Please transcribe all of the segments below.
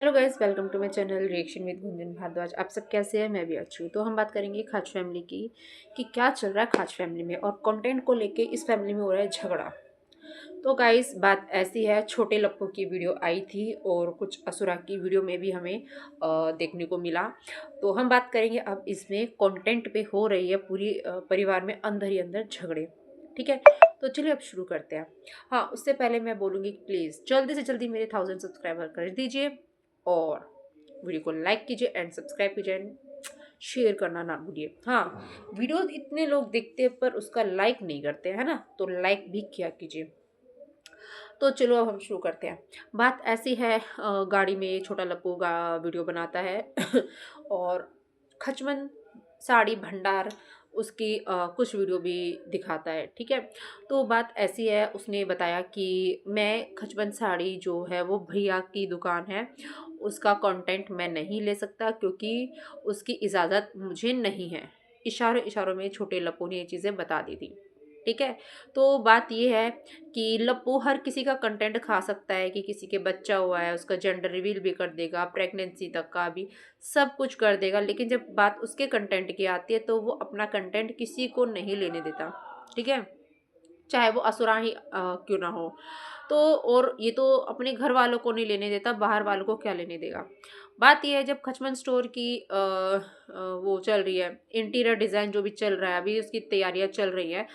Hello guys, welcome to my channel reaction with Gunjan Bhardwaj. आप सब कैसे हैं? मैं भी अच्छी हूँ। तो हम बात करेंगे खाच फैमिली की कि क्या चल रहा है खाच फैमिली में और कंटेंट को लेके इस फैमिली में हो रहा है झगड़ा। तो गाइस, बात ऐसी है, छोटे लप्पू की वीडियो आई थी और कुछ असुरा की वीडियो में भी हमें देखने को मिला। तो हम बात करेंगे अब इसमें कंटेंट पे हो रही है पूरी परिवार में अंदर ही अंदर झगड़े। ठीक है, तो चलिए अब शुरू करते हैं। हाँ, उससे पहले मैं बोलूँगी प्लीज़ जल्दी से जल्दी मेरे 1000 सब्सक्राइबर कर दीजिए और वीडियो को लाइक कीजिए एंड सब्सक्राइब कीजिए एंड शेयर करना ना भूलिए। हाँ, वीडियो इतने लोग देखते हैं पर उसका लाइक नहीं करते है ना, तो लाइक भी किया कीजिए। तो चलो अब हम शुरू करते हैं। बात ऐसी है, गाड़ी में छोटा लप्पू वीडियो बनाता है और खचमन साड़ी भंडार उसकी कुछ वीडियो भी दिखाता है। ठीक है, तो बात ऐसी है, उसने बताया कि मैं खचमन साड़ी जो है वो भैया की दुकान है, उसका कंटेंट मैं नहीं ले सकता क्योंकि उसकी इजाज़त मुझे नहीं है। इशारों इशारों में छोटे लप्पू ने ये चीज़ें बता दी थी। ठीक है, तो बात ये है कि लप्पू हर किसी का कंटेंट खा सकता है कि किसी के बच्चा हुआ है उसका जेंडर रिवील भी कर देगा, प्रेगनेंसी तक का भी सब कुछ कर देगा, लेकिन जब बात उसके कंटेंट की आती है तो वो अपना कंटेंट किसी को नहीं लेने देता। ठीक है, चाहे वो असुरा ही क्यों ना हो। तो और ये तो अपने घर वालों को नहीं लेने देता, बाहर वालों को क्या लेने देगा। बात ये है, जब खचमन स्टोर की वो चल रही है, इंटीरियर डिज़ाइन जो भी चल रहा है, अभी उसकी तैयारियां चल रही है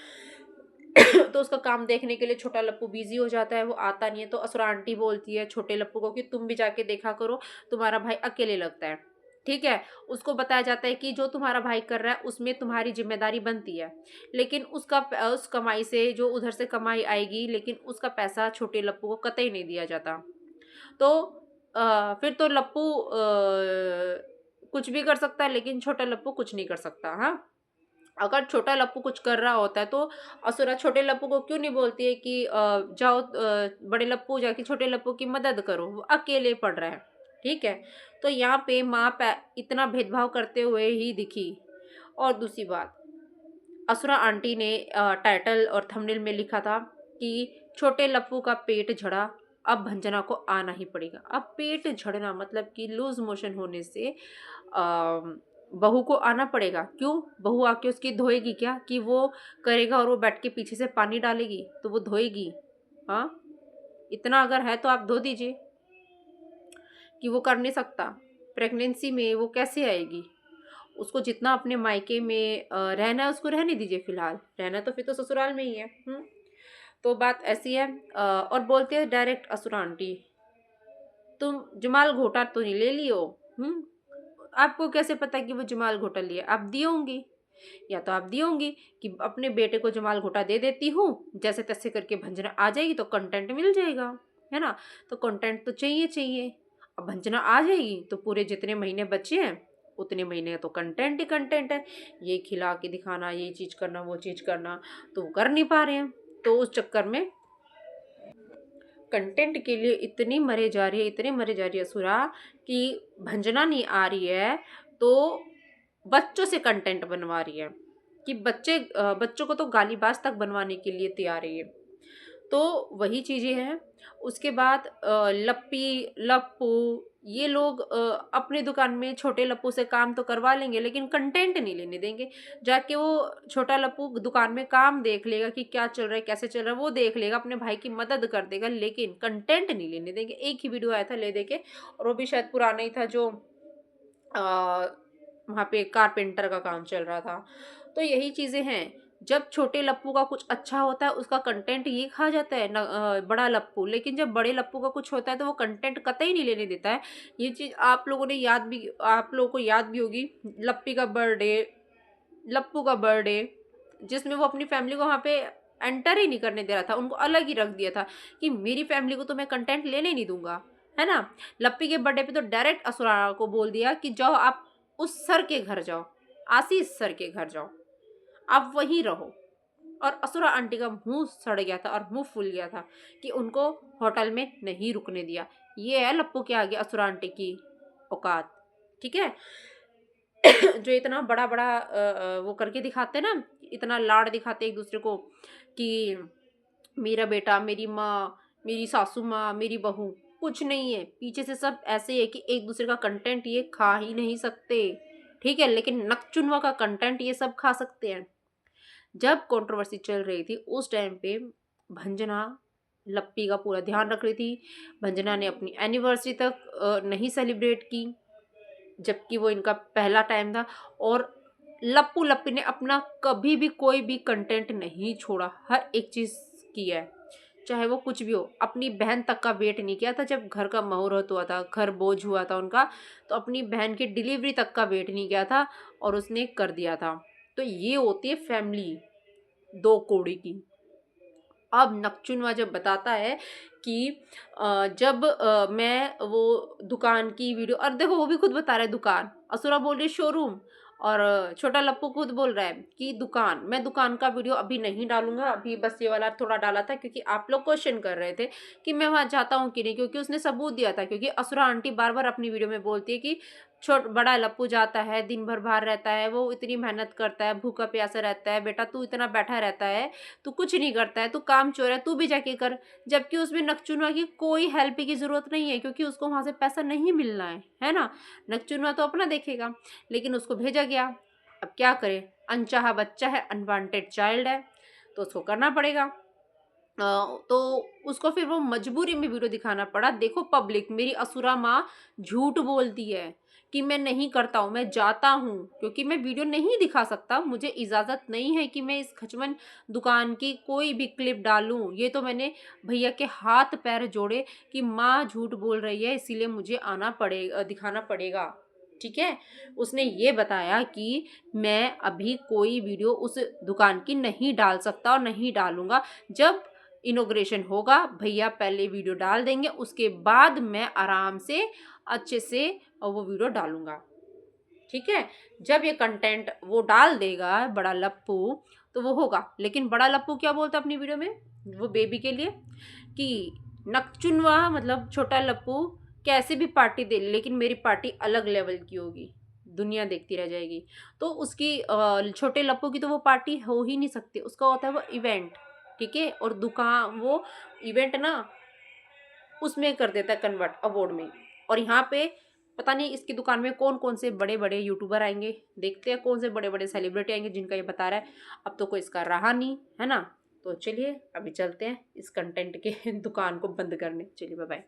तो उसका काम देखने के लिए छोटा लप्पू बिजी हो जाता है, वो आता नहीं है। तो असुरा आंटी बोलती है छोटे लप्पू को कि तुम भी जाके देखा करो, तुम्हारा भाई अकेले लगता है। ठीक है, उसको बताया जाता है कि जो तुम्हारा भाई कर रहा है उसमें तुम्हारी जिम्मेदारी बनती है, लेकिन उस कमाई से जो उधर से कमाई आएगी, लेकिन उसका पैसा छोटे लप्पू को कतई नहीं दिया जाता। तो फिर तो लप्पू कुछ भी कर सकता है लेकिन छोटा लप्पू कुछ नहीं कर सकता। हाँ, अगर छोटा लप्पू कुछ कर रहा होता है तो असुरा छोटे लप्पू को क्यों नहीं बोलती है कि जाओ बड़े लप्पू जाके छोटे लप्पू की मदद करो, वो अकेले पड़ रहा है। ठीक है, तो यहाँ पे इतना भेदभाव करते हुए ही दिखी। और दूसरी बात, असुरा आंटी ने टाइटल और थंबनेल में लिखा था कि छोटे लप्पू का पेट झड़ा, अब भंजना को आना ही पड़ेगा। अब पेट झड़ना मतलब कि लूज मोशन होने से बहू को आना पड़ेगा। क्यों? बहू आके उसकी धोएगी क्या कि वो करेगा और वो बैठ के पीछे से पानी डालेगी तो वो धोएगी? हाँ, इतना अगर है तो आप धो दीजिए। कि वो कर नहीं सकता, प्रेगनेंसी में वो कैसे आएगी? उसको जितना अपने मायके में रहना है उसको रहने दीजिए, फिलहाल रहना तो फिर तो ससुराल में ही है। तो बात ऐसी है, और बोलते हैं डायरेक्ट असुरा आंटी, तुम जमाल घोटा तो नहीं ले लियो? हम्म आपको कैसे पता कि वो जमाल घोटा लिया? आप दी होंगी, या तो आप दी होंगी कि अपने बेटे को जमाल घोटा दे देती हूँ, जैसे तैसे करके भंजना आ जाएगी तो कंटेंट मिल जाएगा, है ना। तो कंटेंट तो चाहिए चाहिए। अब भंजना आ जाएगी तो पूरे जितने महीने बचे हैं उतने महीने तो कंटेंट ही कंटेंट है, ये खिला के दिखाना, ये चीज़ करना, वो चीज़ करना, तो वो कर नहीं पा रहे हैं। तो उस चक्कर में कंटेंट के लिए इतनी मरे जा रही है, इतनी मरे जा रही है असुरा कि भंजना नहीं आ रही है तो बच्चों से कंटेंट बनवा रही है कि बच्चों को तो गालीबाज तक बनवाने के लिए तैयार है ये। तो वही चीज़ें हैं। उसके बाद लप्पू ये लोग अपनी दुकान में छोटे लप्पू से काम तो करवा लेंगे लेकिन कंटेंट नहीं लेने देंगे। जाके वो छोटा लप्पू दुकान में काम देख लेगा कि क्या चल रहा है, कैसे चल रहा है, वो देख लेगा, अपने भाई की मदद कर देगा, लेकिन कंटेंट नहीं लेने देंगे। एक ही वीडियो आया था ले दे के, और वो भी शायद पुराना ही था, जो वहाँ पे कारपेंटर का काम चल रहा था। तो यही चीज़ें हैं, जब छोटे लप्पू का कुछ अच्छा होता है उसका कंटेंट ये खा जाता है बड़ा लप्पू, लेकिन जब बड़े लप्पू का कुछ होता है तो वो कंटेंट कतई नहीं लेने देता है। ये चीज़ आप लोगों को याद भी होगी, लप्पू का बर्थडे, जिसमें वो अपनी फैमिली को वहाँ पे एंटर ही नहीं करने दे रहा था, उनको अलग ही रख दिया था कि मेरी फैमिली को तो मैं कंटेंट लेने नहीं दूंगा, है ना। लप्पी के बर्थडे पे तो डायरेक्ट असुरा को बोल दिया कि जाओ आप उस सर के घर जाओ, आशीष सर के घर जाओ, आप वहीं रहो। और असुरा आंटी का मुंह सड़ गया था और मुंह फूल गया था कि उनको होटल में नहीं रुकने दिया। ये है लप्पू के आगे असुरा आंटी की औकात। ठीक है, जो इतना बड़ा बड़ा वो करके दिखाते ना, इतना लाड दिखाते एक दूसरे को कि मेरा बेटा, मेरी माँ, मेरी सासू माँ, मेरी बहू, कुछ नहीं है, पीछे से सब ऐसे है कि एक दूसरे का कंटेंट ये खा ही नहीं सकते, ठीक है, लेकिन नकचुनवा का कंटेंट ये सब खा सकते हैं। जब कंट्रोवर्सी चल रही थी उस टाइम पे भंजना लप्पी का पूरा ध्यान रख रही थी। भंजना ने अपनी एनिवर्सरी तक नहीं सेलिब्रेट की, जबकि वो इनका पहला टाइम था। और लप्पू लप्पी ने अपना कभी भी कोई भी कंटेंट नहीं छोड़ा, हर एक चीज़ की है, चाहे वो कुछ भी हो। अपनी बहन तक का वेट नहीं किया था, जब घर का मुहूर्त हुआ था, घर बोझ हुआ था उनका, तो अपनी बहन की डिलीवरी तक का वेट नहीं किया था और उसने कर दिया था। तो ये होती है फैमिली दो कौड़ी की। अब नकचुनवा जब बताता है कि जब मैं वो दुकान की वीडियो, और देखो वो भी खुद बता रहा है दुकान, असुरा बोल रही है शोरूम, और छोटा लप्पू खुद बोल रहा है कि दुकान, मैं दुकान का वीडियो अभी नहीं डालूंगा, अभी बस ये वाला थोड़ा डाला था क्योंकि आप लोग क्वेश्चन कर रहे थे कि मैं वहां जाता हूँ कि नहीं, क्योंकि उसने सबूत दिया था। क्योंकि असुरा आंटी बार बार अपनी वीडियो में बोलती है कि बड़ा लप्पू जाता है, दिन भर बाहर रहता है, वो इतनी मेहनत करता है, भूखा प्यासा रहता है, बेटा तू इतना बैठा रहता है, तू कुछ नहीं करता है, तू काम चोर है, तू भी जाके कर। जबकि उसमें नकचुनवा की कोई हेल्प की ज़रूरत नहीं है, क्योंकि उसको वहाँ से पैसा नहीं मिलना है ना। नकचुनवा तो अपना देखेगा, लेकिन उसको भेजा गया। अब क्या करे, अनचाहा बच्चा है, अनवांटेड चाइल्ड है, तो उसको करना पड़ेगा। तो उसको फिर वो मजबूरी में वीडियो दिखाना पड़ा। देखो पब्लिक, मेरी असुरा माँ झूठ बोलती है कि मैं नहीं करता हूँ, मैं जाता हूँ, क्योंकि मैं वीडियो नहीं दिखा सकता, मुझे इजाज़त नहीं है कि मैं इस खचमन दुकान की कोई भी क्लिप डालूँ। ये तो मैंने भैया के हाथ पैर जोड़े कि माँ झूठ बोल रही है, इसीलिए मुझे आना पड़ेगा, दिखाना पड़ेगा, ठीक है। उसने ये बताया कि मैं अभी कोई वीडियो उस दुकान की नहीं डाल सकता और नहीं डालूंगा। जब इनॉग्रेशन होगा भैया पहले वीडियो डाल देंगे, उसके बाद मैं आराम से अच्छे से वो वीडियो डालूंगा, ठीक है। जब ये कंटेंट वो डाल देगा बड़ा लप्पू, तो वो होगा। लेकिन बड़ा लप्पू क्या बोलता है अपनी वीडियो में, वो बेबी के लिए, कि नकचुनवा मतलब छोटा लप्पू कैसे भी पार्टी दे, लेकिन मेरी पार्टी अलग लेवल की होगी, दुनिया देखती रह जाएगी। तो उसकी छोटे लप्पू की तो वो पार्टी हो ही नहीं सकती, उसका होता है वो इवेंट, ठीक है। और दुकान वो इवेंट ना उसमें कर देता है कन्वर्ट, अवार्ड में। और यहाँ पे पता नहीं इसकी दुकान में कौन कौन से बड़े बड़े यूट्यूबर आएंगे, देखते हैं कौन से बड़े बड़े सेलिब्रिटी आएंगे जिनका ये बता रहा है। अब तो कोई इसका रहा नहीं है ना। तो चलिए अभी चलते हैं इस कंटेंट के दुकान को बंद करने। चलिए बाय बाय।